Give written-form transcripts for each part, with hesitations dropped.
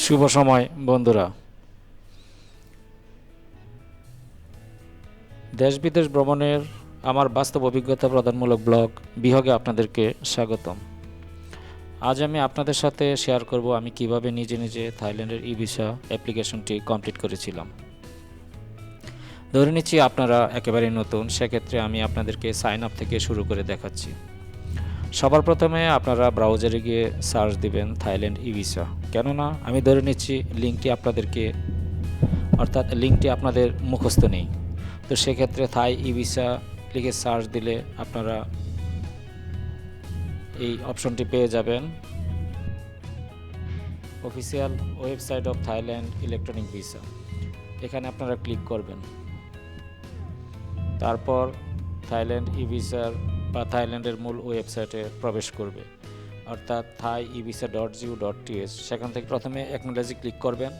শুভ সময় বন্ধুরা। দেশ বিদেশ ভ্রমণের আমার বাস্তব অভিজ্ঞতা প্রদানমূলক ব্লগ বিভাগে আপনাদেরকে স্বাগতম। আজ আমি আপনাদের সাথে শেয়ার করব আমি কিভাবে নিজে নিজে থাইল্যান্ডের ই ভিসা অ্যাপ্লিকেশনটি কমপ্লিট করেছিলাম। ধরে নিচ্ছি আপনারা একেবারে নতুন, সেক্ষেত্রে আমি আপনাদেরকে সাইন আপ থেকে শুরু করে দেখাচ্ছি। সবার প্রথমে আপনারা ব্রাউজারে গিয়ে সার্চ দিবেন থাইল্যান্ড ই ভিসা। কেননা আমি ধরে নিচ্ছি লিঙ্কটি আপনাদের মুখস্থ নেই, তো সেক্ষেত্রে থাই ই ভিসা লিখে সার্চ দিলে আপনারা এই অপশনটি পেয়ে যাবেন, official website of Thailand electronic visa. এখানে আপনারা ক্লিক করবেন, তারপর থাইল্যান্ড ই ভিসার বা থাইল্যান্ডের মূল ওয়েবসাইটে প্রবেশ করবে, অর্থাৎ thai-evisa.go.th। সেখান থেকে প্রথমে অ্যাকনোলেজে ক্লিক করবেন,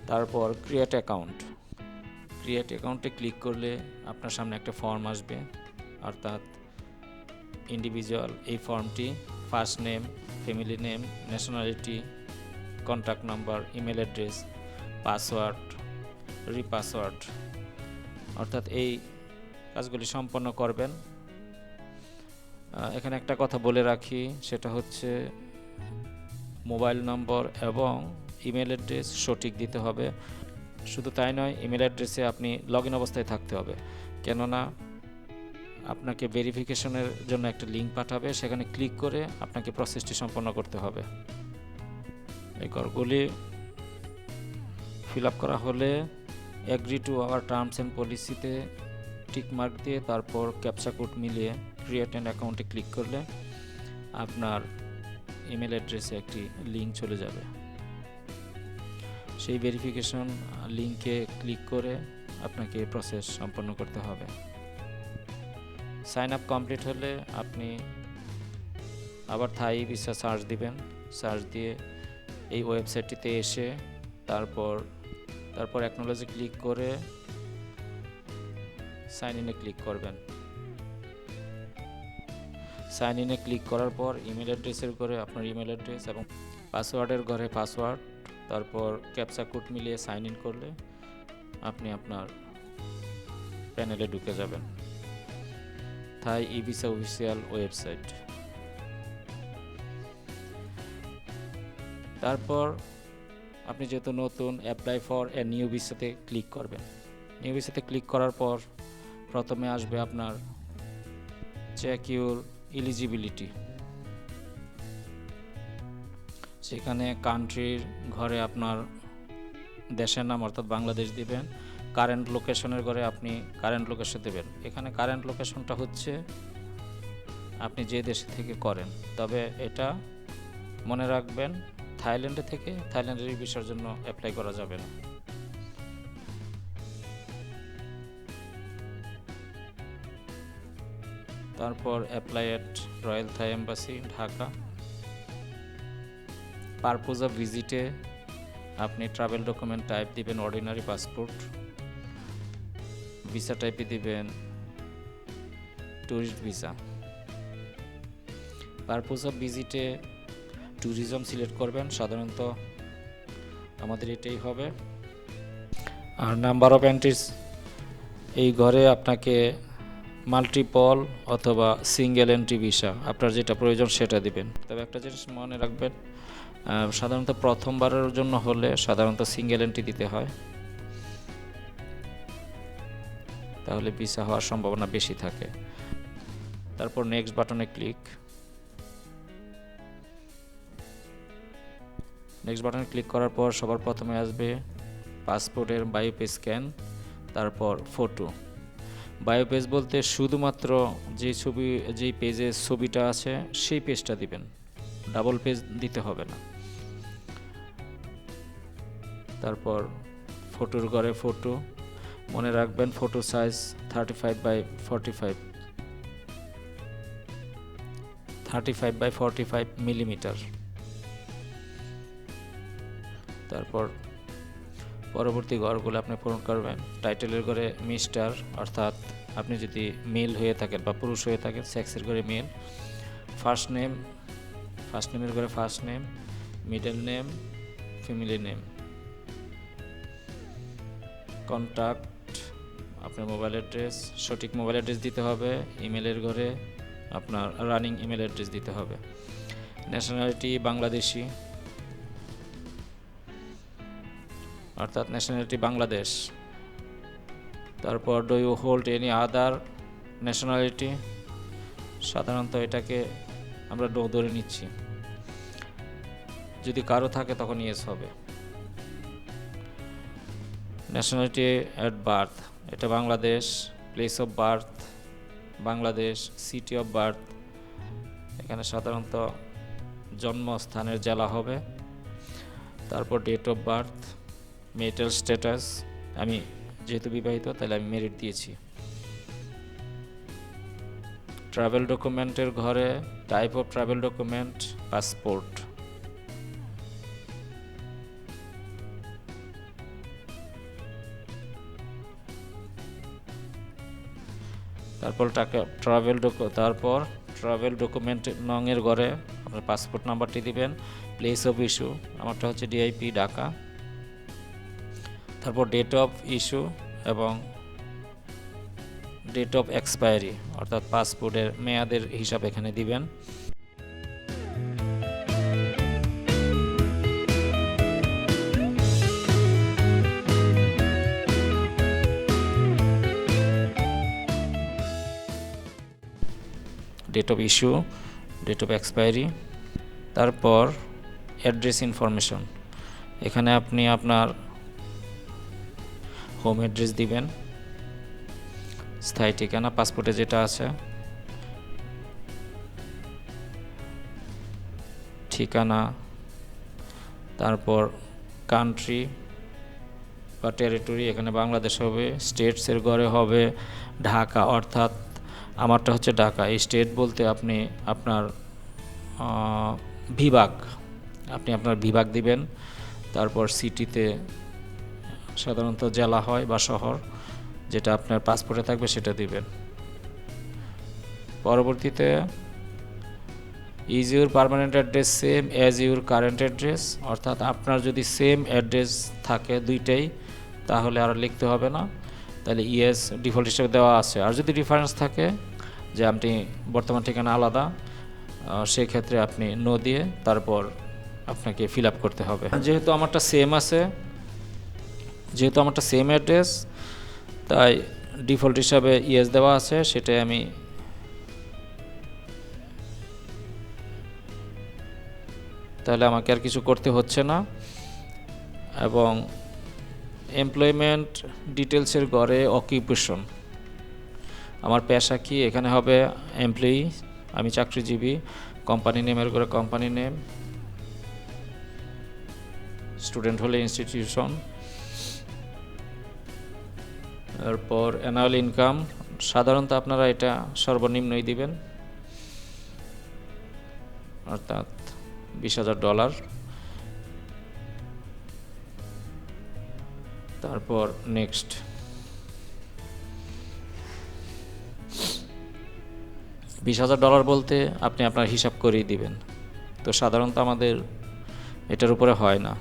তারপর ক্রিয়েট অ্যাকাউন্টে ক্লিক করলে আপনার সামনে একটা ফর্ম আসবে, অর্থাৎ ইন্ডিভিজুয়াল। এই ফর্মটি first name, family name, nationality, contact number, email address, password, re-password, অর্থাৎ এই কাজগুলি সম্পন্ন করবেন। এখানে একটা কথা বলে রাখি, সেটা হচ্ছে মোবাইল নম্বর এবং ইমেল অ্যাড্রেস সঠিক দিতে হবে। শুধু তাই নয়, ইমেল অ্যাড্রেসে আপনি লগ ইন অবস্থায় থাকতে হবে, কেননা আপনাকে ভেরিফিকেশনের জন্য একটা লিঙ্ক পাঠাবে, সেখানে ক্লিক করে আপনাকে প্রসেসটি সম্পন্ন করতে হবে। এই ঘরগুলি ফিল আপ করা হলে agree to our terms and পলিসিতে টিক মার্ক দিয়ে তারপর ক্যাপচা কোড মিলিয়ে ক্রিয়েট অ্যান অ্যাকাউন্টে ক্লিক করলে আপনার ইমেল অ্যাড্রেসে একটি লিঙ্ক চলে যাবে। সেই ভেরিফিকেশন লিঙ্কে ক্লিক করে আপনাকে প্রসেস সম্পন্ন করতে হবে। সাইন আপ কমপ্লিট হলে আপনি আবার থাই ভিসা সার্চ দিবেন, সার্চ দিয়ে এই ওয়েবসাইটটিতে এসে তারপর অ্যাকনোলেজে ক্লিক করে সাইন ইনে ক্লিক করবেন। সাইন ইনে ক্লিক করার পর ইমেল অ্যাড্রেসের ঘরে আপনার ইমেল অ্যাড্রেস এবং পাসওয়ার্ডের ঘরে পাসওয়ার্ড, তারপর ক্যাপচা কোড মিলিয়ে সাইন ইন করলে আপনি আপনার প্যানেলে ঢুকে যাবেন। Thai e visa official website. তারপর আপনি যেহেতু নতুন, অ্যাপ্লাই ফর এ নিউ ভিসাতে ক্লিক করবেন। নিউ ভিসাতে ক্লিক করার পর প্রথমে আসবে আপনার চেক ইউর এলিজিবিলিটি। সেখানে কান্ট্রির ঘরে আপনার দেশের নাম অর্থাৎ বাংলাদেশ দিবেন, কারেন্ট লোকেশনের ঘরে আপনি কারেন্ট লোকেশন দেবেন। এখানে কারেন্ট লোকেশনটা হচ্ছে আপনি যে দেশে থেকে করেন, তবে এটা মনে রাখবেন থাইল্যান্ডে থেকে থাইল্যান্ডের ভিসার জন্য অ্যাপ্লাই করা যাবে না। তারপর apply at royal Thai embassy, Dhaka. Purpose of ভিজিটে আপনি ট্রাভেল ডকুমেন্ট টাইপ দিবেন অর্ডিনারি পাসপোর্ট, ভিসা টাইপে দিবেন ট্যুরিস্ট ভিসা। পারপোজ অফ ভিজিটে ট্যুরিজম সিলেক্ট করবেন, সাধারণত আমাদের এটাই হবে। আর নাম্বার অফ এন্ট্রিজ, এই ঘরে আপনাকে মাল্টিপল অথবা সিঙ্গেল এন্ট্রি ভিসা আপনার যেটা প্রয়োজন সেটা দিবেন। তবে একটা জিনিস মনে রাখবেন, সাধারণত প্রথমবারের জন্য হলে সাধারণত সিঙ্গেল এন্ট্রি দিতে হয়, তাহলে ভিসা হওয়ার সম্ভাবনা বেশি থাকে। তারপর নেক্সট বাটনে ক্লিক। নেক্সট বাটনে ক্লিক করার পর সবার প্রথমে আসবে পাসপোর্টের বায়োপেজ স্ক্যান, তারপর ফটো। বায়োপেজ বলতে শুধুমাত্র যেই পেজে ছবিটা আছে সেই পেজটা দিবেন, ডাবল পেজ দিতে হবে না। তারপর ফটোর ঘরে ফটো, মনে রাখবেন ফটো সাইজ 35 by 45 mm। তারপর পরবর্তী ঘরগুলো আপনি পূরণ করবেন। টাইটেলের ঘরে মিস্টার, অর্থাৎ আপনি যদি মেল হয়ে থাকেন বা পুরুষ হয়ে থাকেন সেক্সের ঘরে মেল। ফার্স্ট নেমের ঘরে first name, middle name, family name, contact, আপনার মোবাইল অ্যাড্রেস, সঠিক মোবাইল অ্যাড্রেস দিতে হবে। ইমেলের ঘরে আপনার রানিং ইমেল অ্যাড্রেস দিতে হবে। ন্যাশনালিটি বাংলাদেশি, অর্থাৎ ন্যাশনালিটি বাংলাদেশ। তারপর do you hold any other nationality, সাধারণত এটাকে আমরা নো ধরে নিচ্ছি, যদি কারো থাকে তখন ইয়েস হবে। ন্যাশনালিটি অ্যাট বার্থ, এটা Bangladesh. Place of birth Bangladesh. City of birth, এখানে সাধারণত জন্মস্থানের জেলা হবে। তারপর date of birth, marital status, আমি যেহেতু বিবাহিত তাহলে আমি মেরিট দিয়েছি। ট্রাভেল ডকুমেন্টের ঘরে type of travel document, passport. তারপর ট্রাভেল ডকুমেন্ট নং এর ঘরে আপনার পাসপোর্ট নাম্বারটি দিবেন। প্লেস অফ ইস্যু, আমারটা হচ্ছে ডিআইপি ঢাকা। তারপর ডেট অফ ইস্যু এবং ডেট অফ এক্সপায়ারি, অর্থাৎ পাসপোর্টের মেয়াদের হিসাব এখানে দিবেন। Date of issue, date of expiry. তারপর অ্যাড্রেস ইনফরমেশন, এখানে আপনি আপনার হোম অ্যাড্রেস দিবেন, স্থায়ী ঠিকানা পাসপোর্টে যেটা আছে, ঠিকানা। তারপর কান্ট্রি বা টেরিটরি, এখানে বাংলাদেশ হবে। স্টেটসের ঘরে হবে ঢাকা, অর্থাৎ আমারটা হচ্ছে ঢাকা। এই স্টেট বলতে আপনি আপনার বিভাগ, আপনি আপনার বিভাগ দিবেন। তারপর সিটিতে সাধারণত জেলা হয় বা শহর, যেটা আপনার পাসপোর্টে থাকবে সেটা দিবেন। পরবর্তীতে is your permanent address same as your current address, অর্থাৎ আপনার যদি সেম অ্যাড্রেস থাকে দুইটাই তাহলে আর লিখতে হবে না, তাহলে ইয়েস ডিফল্ট হিসেবে দেওয়া আছে। আর যদি ডিফারেন্স থাকে যে আপনি বর্তমান ঠিকানা আলাদা, সেক্ষেত্রে আপনি নো দিয়ে তারপর আপনাকে ফিল আপ করতে হবে। যেহেতু আমারটা সেম অ্যাড্রেস, তাই ডিফল্ট হিসাবে ইয়েস দেওয়া আছে, সেটাই আমি তাহলে আমাকে আর কিছু করতে হচ্ছে না। এবং এমপ্লয়মেন্ট ডিটেলসের ঘরে অকিউপেশন, আমার পেশা কি, এখানে হবে এমপ্লয়ি, আমি চাকরিজীবী। কোম্পানি নেমের ঘরে কোম্পানি নেম, স্টুডেন্ট হলে ইনস্টিটিউশন। এরপর অ্যানুয়াল ইনকাম, সাধারণত আপনারা এটা সর্বনিম্নই দিবেন, অর্থাৎ $20,000। তারপর নেক্সট। $20,000 বলতে আপনি আপনার হিসাব করেই দিবেন, তো সাধারণত আমাদের এটার উপরে হয় না।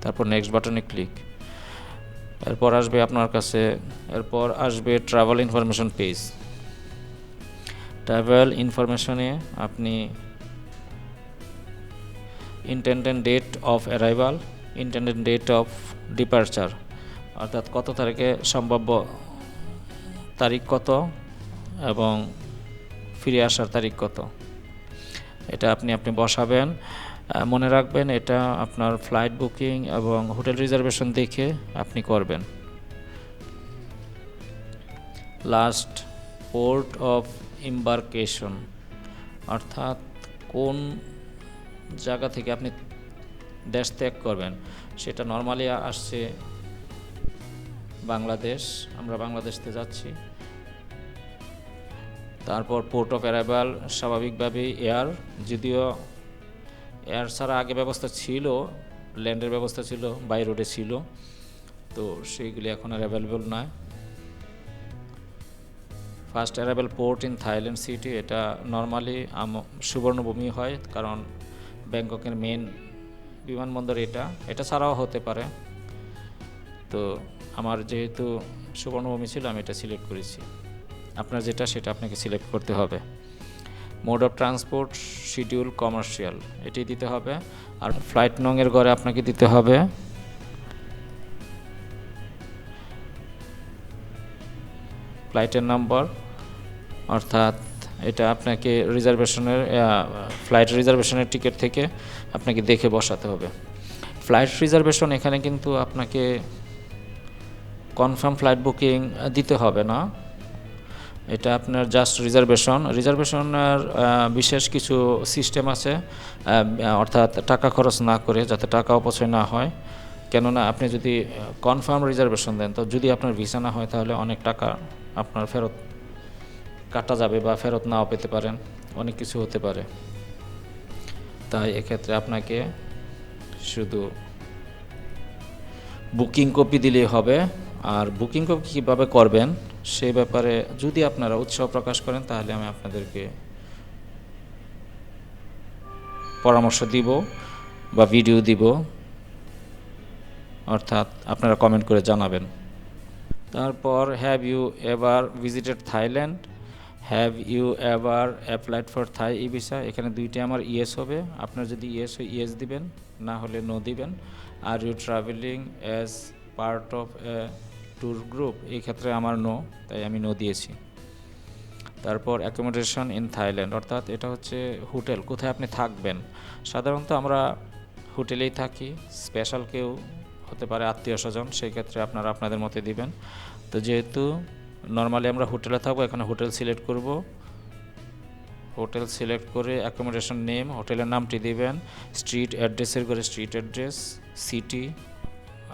তারপর নেক্সট বাটনে ক্লিক। এরপর আসবে আপনার কাছে ট্রাভেল ইনফরমেশন পেজ। ট্রাভেল ইনফরমেশনে আপনি intended date of arrival, intended date of departure, অর্থাৎ কত তারিখে সম্ভাব্য তারিখ কত এবং ফিরে আসার তারিখ কত, এটা আপনি বসাবেন। মনে রাখবেন এটা আপনার ফ্লাইট বুকিং এবং হোটেল রিজার্ভেশন দেখে আপনি করবেন। লাস্ট পোর্ট অফ এম্বার্কেশন, অর্থাৎ কোন জায়গা থেকে আপনি দেশ ত্যাগ করবেন, সেটা নর্মালি আসছে বাংলাদেশ, আমরা বাংলাদেশতে যাচ্ছি। তারপর পোর্ট অফ অ্যারাইভাল, স্বাভাবিকভাবেই এয়ার, যদিও এয়ার ছাড়া আগে ব্যবস্থা ছিল, ল্যান্ডের ব্যবস্থা ছিল, বাই রোডে ছিল, তো সেইগুলি এখন আর অ্যাভেলেবল নয়। First arrival port in Thailand city, এটা নর্মালি সুবর্ণভূমি হয়, কারণ ব্যাংককের মেন বিমানবন্দর এটা। এটা ছাড়াও হতে পারে, তো আমার যেহেতু সুবর্ণভূমি ছিল আমি এটা সিলেক্ট করেছি। আপনার যেটা সেটা আপনাকে সিলেক্ট করতে হবে। Mode of transport schedule commercial এটি দিতে হবে। আর ফ্লাইট নংয়ের ঘরে আপনাকে দিতে হবে ফ্লাইটের নাম্বার, অর্থাৎ এটা আপনাকে রিজার্ভেশনের ফ্লাইট রিজার্ভেশনের টিকিট থেকে আপনাকে দেখে বসাতে হবে। ফ্লাইট রিজার্ভেশন এখানে কিন্তু আপনাকে কনফার্ম ফ্লাইট বুকিং দিতে হবে না, এটা আপনার জাস্ট রিজার্ভেশনের বিশেষ কিছু সিস্টেম আছে, অর্থাৎ টাকা খরচ না করে, যাতে টাকা অপচয় না হয়। কেননা আপনি যদি কনফার্ম রিজার্ভেশন দেন, তো যদি আপনার ভিসা না হয় তাহলে অনেক টাকা আপনার ফেরত কাটা যাবে বা ফেরত নাও পেতে পারেন, অনেক কিছু হতে পারে। তাই এক্ষেত্রে আপনাকে শুধু বুকিং কপি দিলেই হবে। আর বুকিং কপি কীভাবে করবেন সেই ব্যাপারে যদি আপনারা উৎসাহ প্রকাশ করেন তাহলে আমি আপনাদেরকে পরামর্শ দিব বা ভিডিও দিব, অর্থাৎ আপনারা কমেন্ট করে জানাবেন। তারপর have you ever visited Thailand, have you ever applied for Thai e visa, এখানে দুইটা আমার ইয়েস হবে। আপনার যদি ইয়েস হয় ইয়েস দিবেন, না হলে নো দিবেন। Are you travelling as part of a tour group, এই ক্ষেত্রে আমার নো, তাই আমি নো দিয়েছি। তারপর অ্যাকোমোডেশন ইন থাইল্যান্ড, অর্থাৎ এটা হচ্ছে হোটেল, কোথায় আপনি থাকবেন। সাধারণত আমরা হোটেলেই থাকি, স্পেশাল কেউ হতে পারে আত্মীয় স্বজন, সেই ক্ষেত্রে আপনারা আপনাদের মতে দিবেন। তো যেহেতু নর্মালি আমরা হোটেলে থাকবো, এখানে হোটেল সিলেক্ট করব। হোটেল সিলেক্ট করে অ্যাকোমোডেশন নেম, হোটেলের নামটি দিবেন। স্ট্রিট অ্যাড্রেসের করে স্ট্রিট অ্যাড্রেস, সিটি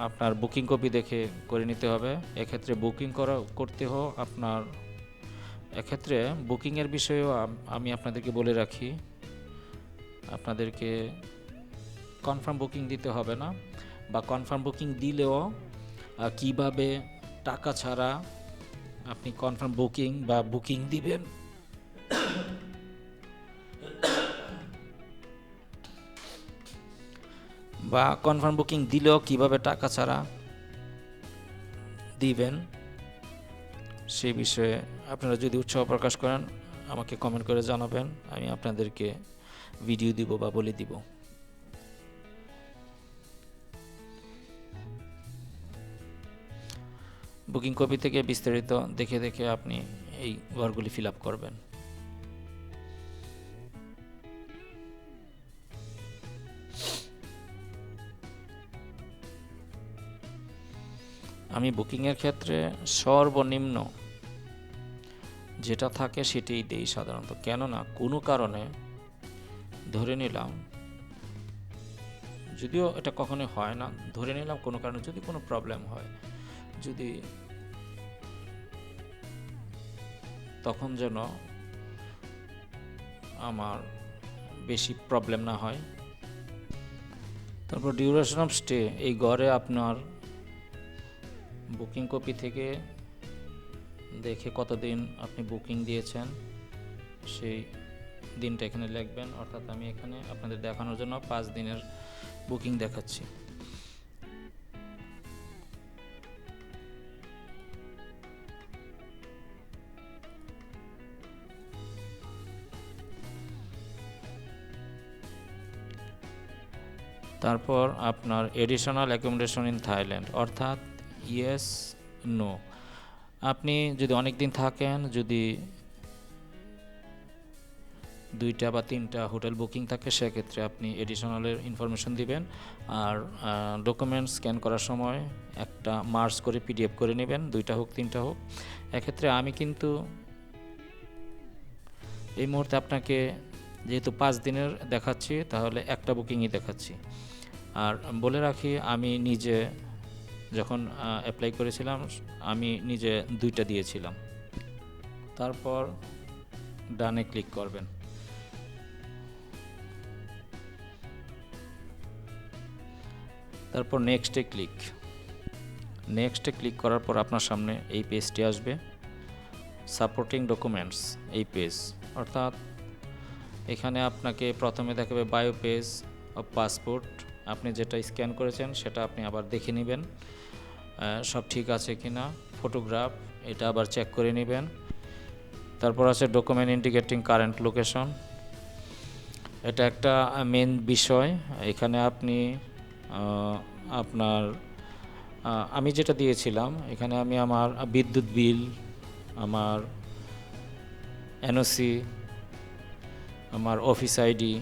আপনার বুকিং কপি দেখে করে নিতে হবে। এক্ষেত্রে বুকিং করতে হোক আপনার, এক্ষেত্রে বুকিংয়ের বিষয়েও আমি আপনাদেরকে বলে রাখি, আপনাদেরকে কনফার্ম বুকিং দিতে হবে না, বা কনফার্ম বুকিং দিলেও কিভাবে টাকা ছাড়া আপনি কনফার্ম বুকিং বা বুকিং দিবেন বা কনফার্ম বুকিং দিলেও কিভাবে টাকা ছাড়া দিবেন সেই বিষয়ে আপনারা যদি উৎসাহ প্রকাশ করেন আমাকে কমেন্ট করে জানাবেন, আমি আপনাদেরকে ভিডিও দিব বা বলে দিব। বুকিং কপি থেকে বিস্তারিত দেখে দেখে আপনি এই ঘরগুলি ফিল আপ করবেন। আমি বুকিংয়ের ক্ষেত্রে সর্বনিম্ন যেটা থাকে সেটাই দেই সাধারণত, কেননা কোনো কারণে ধরে নিলাম, যদিও এটা কখনোই হয় না, ধরে নিলাম কোনো কারণে যদি কোনো প্রবলেম হয়, যদি তখন যেন আমার বেশি প্রবলেম না হয়। তারপর ডিউরেশন অফ স্টে, এই ঘরে আপনার বুকিং কপি থেকে দেখে কতদিন আপনি বুকিং দিয়েছেন সেই দিনটা এখানে লিখবেন, অর্থাৎ আমি এখানে আপনাদের দেখানোর জন্য 5 দিনের বুকিং দেখাচ্ছি। তারপর আপনার এডিশনাল অ্যাকোমোডেশন ইন থাইল্যান্ড, অর্থাৎ ইয়েস নো, আপনি যদি অনেক দিন থাকেন, যদি 2টা বা 3টা হোটেল বুকিং থাকে, সেক্ষেত্রে আপনি এডিশনালের ইনফরমেশন দিবেন। আর ডকুমেন্টস স্ক্যান করার সময় একটা মার্জ করে পিডিএফ করে নেবেন, 2টা হোক 3টা হোক। এক্ষেত্রে আমি কিন্তু এই মুহূর্তে আপনাকে যেহেতু 5 দিনের দেখাচ্ছি, তাহলে একটা বুকিংই দেখাচ্ছি। আর বলে রাখি, আমি নিজে যখন অ্যাপ্লাই করেছিলাম আমি নিজে 2টা দিয়েছিলাম। তারপর ডানে ক্লিক করবেন। তারপর নেক্সটে ক্লিক করার পর আপনার সামনে এই পেজটি আসবে। সাপোর্টিং ডকুমেন্টস এই পেজ, অর্থাৎ এখানে আপনাকে প্রথমে দেখাবে বায়ো পেজ অফ পাসপোর্ট, আপনি যেটা স্ক্যান করেছেন সেটা আপনি আবার দেখে নেবেন সব ঠিক আছে কি না। ফটোগ্রাফ, এটা আবার চেক করে নেবেন। তারপর আছে ডকুমেন্ট ইন্ডিকেটিং কারেন্ট লোকেশন, এটা একটা মেন বিষয়। এখানে আপনি আপনার আমি যেটা দিয়েছিলাম, এখানে আমি আমার বিদ্যুৎ বিল, আমার এনওসি, আমার অফিস আইডি,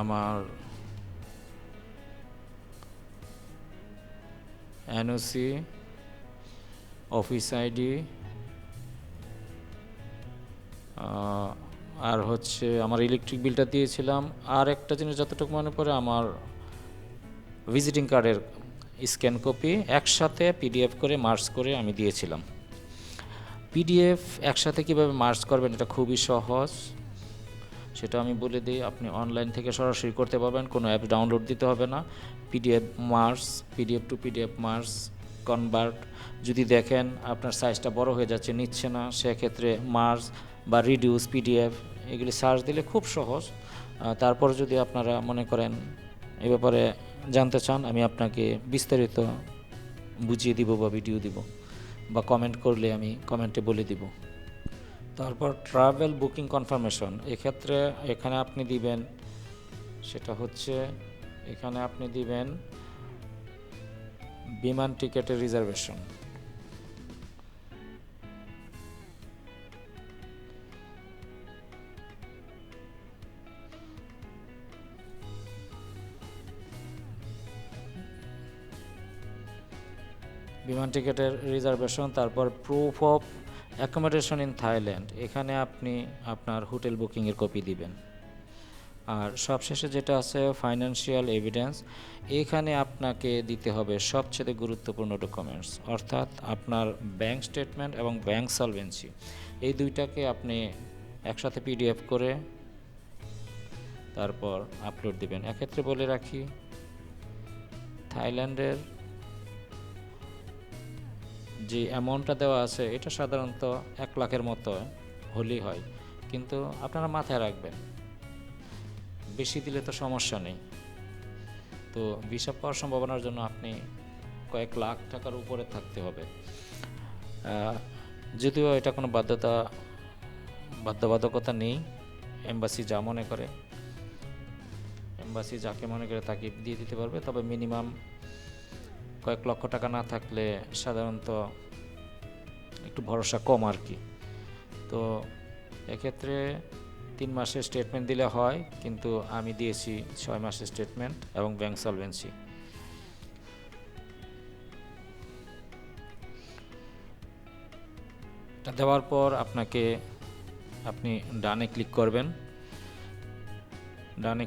আমার এনওসি, অফিস আইডি, আর হচ্ছে আমার ইলেকট্রিক বিলটা দিয়েছিলাম। আর একটা জিনিস যতটুকু মনে পড়ে, আমার ভিজিটিং কার্ডের স্ক্যান কপি একসাথে পিডিএফ করে মার্জ করে আমি দিয়েছিলাম। পিডিএফ একসাথে কিভাবে মার্জ করবেন, এটা খুবই সহজ, সেটা আমি বলে দিই। আপনি অনলাইন থেকে সরাসরি করতে পারবেন, কোনো অ্যাপ ডাউনলোড দিতে হবে না। PDF merge, PDF two PDF merge, convert, যদি দেখেন আপনার সাইজটা বড় হয়ে যাচ্ছে, নিচ্ছে না, সেক্ষেত্রে মার্জ বা রিডিউস পিডিএফ এগুলি সার্চ দিলে খুব সহজ। তারপর যদি আপনারা মনে করেন এ ব্যাপারে জানতে চান, আমি আপনাকে বিস্তারিত বুঝিয়ে দিব বা ভিডিও দিব, বা কমেন্ট করলে আমি কমেন্টে বলে দিব। তারপর ট্রাভেল বুকিং কনফার্মেশন, এক্ষেত্রে এখানে আপনি দিবেন, সেটা হচ্ছে এখানে আপনি দিবেন বিমান টিকেটের রিজার্ভেশন। বিমান টিকেটের রিজার্ভেশন, তারপর proof of accommodation in Thailand, এখানে আপনি আপনার হোটেল বুকিংয়ের কপি দিবেন। আর সবশেষে যেটা আছে ফাইন্যান্সিয়াল এভিডেন্স, এখানে আপনাকে দিতে হবে সবচেয়ে গুরুত্বপূর্ণ ডকুমেন্টস, অর্থাৎ আপনার ব্যাংক স্টেটমেন্ট এবং ব্যাংক সলভেন্সি, এই দুইটাকে আপনি একসাথে পিডিএফ করে তারপর আপলোড দিবেন। এক্ষেত্রে বলে রাখি, থাইল্যান্ডের যে অ্যামাউন্টটা দেওয়া আছে এটা সাধারণত 1 লাখের মতো হলেই হয়, কিন্তু আপনারা মাথায় রাখবেন বেশি দিলে তো সমস্যা নেই। তো ভিসা পাওয়ার সম্ভাবনার জন্য আপনি কয়েক লাখ টাকার উপরে থাকতে হবে। যদিও এটা কোনো বাধ্যবাধকতা নেই, এম্বাসি যা মনে করে, এম্বাসি যাকে মনে করে তাকে দিয়ে দিতে পারবে, তবে মিনিমাম কয়েক লক্ষ টাকা না থাকলে সাধারণত একটু ভরসা কম আর কি। তো এক্ষেত্রে 3 মাসের স্টেটমেন্ট দিলে হয়, কিন্তু আমি দিয়েছি 6 মাসের স্টেটমেন্ট এবং ব্যাংক সলভেন্সি। এটা দেওয়ার পর আপনি ডানে ক্লিক করবেন। ডানে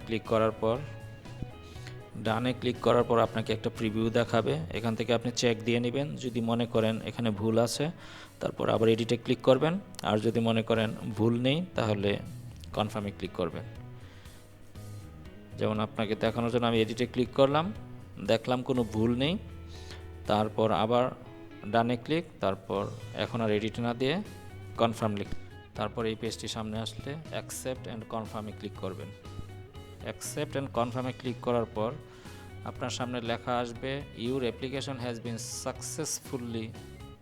ক্লিক করার পর আপনাকে একটা প্রিভিউ দেখাবে, এখান থেকে আপনি চেক দিয়ে নেবেন। যদি মনে করেন এখানে ভুল আছে, তারপর আবার এডিটে ক্লিক করবেন। আর যদি মনে করেন ভুল নেই, তাহলে কনফার্মে ক্লিক করবেন। যেমন আপনাকে দেখানোর জন্য আমি এডিটে ক্লিক করলাম, দেখলাম কোনো ভুল নেই, তারপর আবার ডানে ক্লিক, তারপর এখন আর এডিট না দিয়ে কনফার্ম লিখ, তারপর এই পেজটি সামনে আসলে অ্যাকসেপ্ট অ্যান্ড কনফার্মে ক্লিক করবেন। অ্যাকসেপ্ট অ্যান্ড কনফার্মে ক্লিক করার পর আপনার সামনে লেখা আসবে your application has been successfully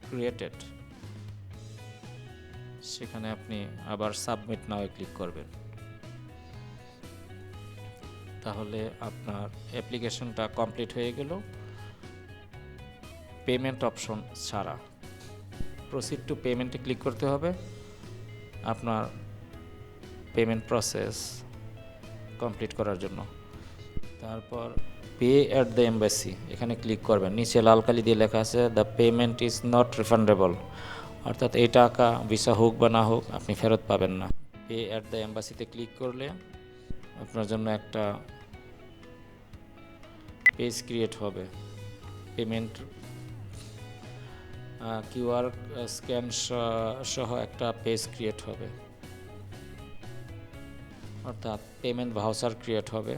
created, সেখানে আপনি আবার সাবমিট নাও ক্লিক করবেন। তাহলে আপনার অ্যাপ্লিকেশনটা কমপ্লিট হয়ে গেল পেমেন্ট অপশন ছাড়া। প্রসিড টু পেমেন্টে ক্লিক করতে হবে আপনার পেমেন্ট প্রসেস কমপ্লিট করার জন্য। তারপর পে অ্যাট দ্য এম্বাসি, এখানে ক্লিক করবেন। নিচে লাল কালি দিয়ে লেখা আছে the payment is not refundable, অর্থাৎ এই টাকা ভিসা হোক বা না হোক আপনি ফেরত পাবেন না। পে অ্যাট দ্য এম্বাসিতে ক্লিক করলে আপনার জন্য একটা পেজ ক্রিয়েট হবে। পেমেন্ট কিউআর স্ক্যান সহ একটা পেজ ক্রিয়েট হবে, অর্থাৎ পেমেন্ট ভাউচার ক্রিয়েট হবে।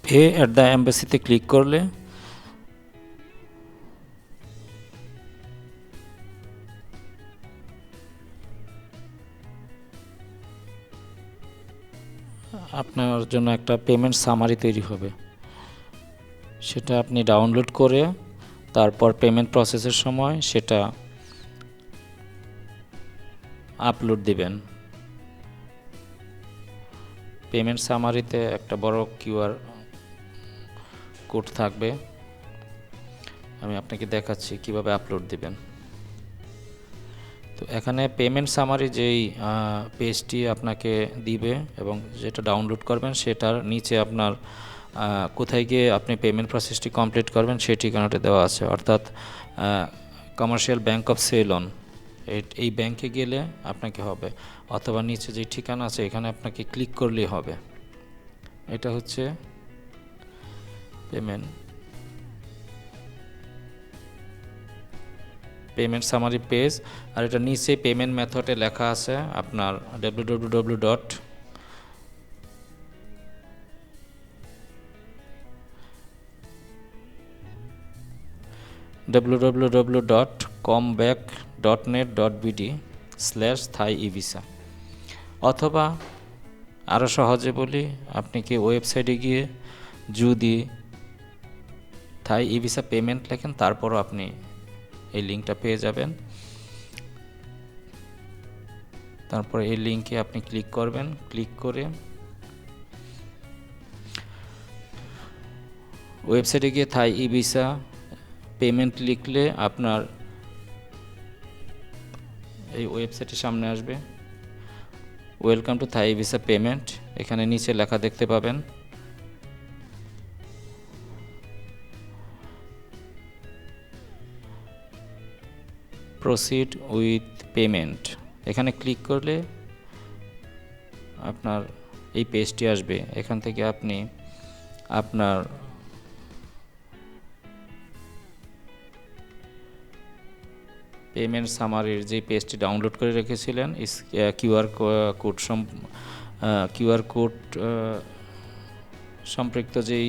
পে অ্যাট দ্য এম্বাসিতে ক্লিক করলে আপনার জন্য একটা পেমেন্ট সামারি তৈরি হবে, সেটা আপনি ডাউনলোড করে তারপর পেমেন্ট প্রসেসের সময় সেটা আপলোড দিবেন। পেমেন্ট সামারিতে একটা বড় কিউআর কোড থাকবে, আমি আপনাকে দেখাচ্ছি কিভাবে আপলোড দিবেন। তো এখানে পেমেন্ট সামারি যেই পেজটি আপনাকে দিবে এবং যেটা ডাউনলোড করবেন সেটার নিচে আপনার কোথায় গিয়ে আপনি পেমেন্ট প্রসেসটি কমপ্লিট করবেন সেই ঠিকানাটা দেওয়া আছে, অর্থাৎ কমার্শিয়াল ব্যাংক অফ সেলন, এই ব্যাংকে গেলে আপনাকে হবে, অথবা নিচে যে ঠিকানা আছে এখানে আপনাকে ক্লিক করলেই হবে। এটা হচ্ছে পেমেন্ট সামারি পেজ, আর এটা নিচে পেমেন্ট মেথডে লেখা আছে আপনার www.comback.net.bd/Thai e-visa, অথবা আরও সহজে বলি, আপনি কি ওয়েবসাইটে গিয়ে যদি থাই ই-ভিসা পেমেন্ট লেখেন তারপরও আপনি এই লিঙ্কটা পেয়ে যাবেন। তারপর এই লিঙ্কে আপনি ক্লিক করবেন, ক্লিক করে ওয়েবসাইটে গিয়ে থাই ই-ভিসা পেমেন্ট লিখলে আপনার এই ওয়েবসাইটের সামনে আসবে, welcome to Thai e-visa payment. এখানে নিচে লেখা দেখতে পাবেন প্রসিড উইথ পেমেন্ট। এখানে ক্লিক করলে আপনার এই পেজটি আসবে, এখান থেকে আপনি আপনার পেমেন্ট সামারির যে পেজটি ডাউনলোড করে রেখেছিলেন কিউআর কোড সম্পৃক্ত যেই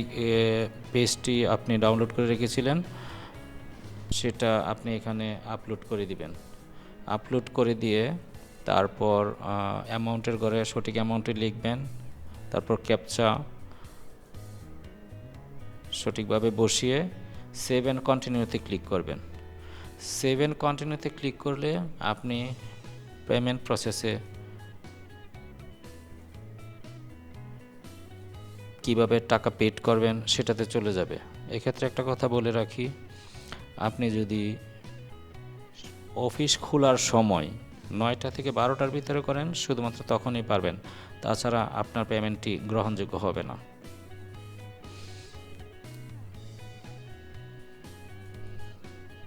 পেজটি আপনি ডাউনলোড করে রেখেছিলেন সেটা আপনি এখানে আপলোড করে দিবেন। আপলোড করে দিয়ে তারপর অ্যামাউন্টের ঘরে সঠিক অ্যামাউন্টে লিখবেন, তারপর ক্যাপচা সঠিকভাবে বসিয়ে সেভ অ্যান্ড কন্টিনিউতে ক্লিক করবেন। সেভ অ্যান্ড কন্টিনিউতে ক্লিক করলে আপনি পেমেন্ট প্রসেসে কিভাবে টাকা পেড করবেন সেটাতে চলে যাবে। এক্ষেত্রে একটা কথা বলে রাখি, আপনি যদি অফিস খোলার সময় 9টা থেকে 12টার ভিতরে করেন শুধুমাত্র তখনই পারবেন, তাছাড়া আপনার পেমেন্টটি গ্রহণযোগ্য হবে না।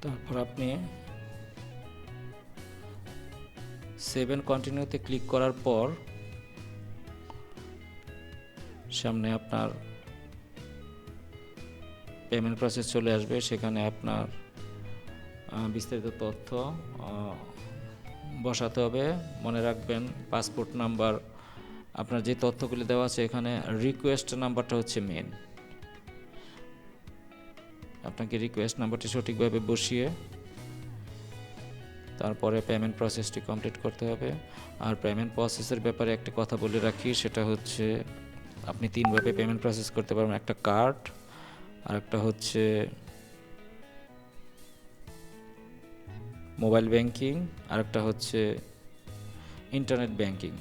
তারপর আপনি সেভ অ্যান্ড কন্টিনিউতে ক্লিক করার পর সামনে আপনার পেমেন্ট প্রসেস চলে আসবে, সেখানে আপনার বিস্তারিত তথ্য বসাতে হবে। মনে রাখবেন পাসপোর্ট নাম্বার, আপনার যে তথ্যগুলি দেওয়া আছে এখানে রিকোয়েস্ট নাম্বারটা হচ্ছে মেন, আপনাকে রিকোয়েস্ট নাম্বারটি সঠিকভাবে বসিয়ে তারপরে পেমেন্ট প্রসেসটি কমপ্লিট করতে হবে। আর পেমেন্ট প্রসেসের ব্যাপারে একটা কথা বলে রাখি, সেটা হচ্ছে আপনি 3ভাবে পেমেন্ট প্রসেস করতে পারবেন, একটা কার্ড, আর একটা হচ্ছে মোবাইল ব্যাংকিং, আর একটা হচ্ছে ইন্টারনেট ব্যাংকিং।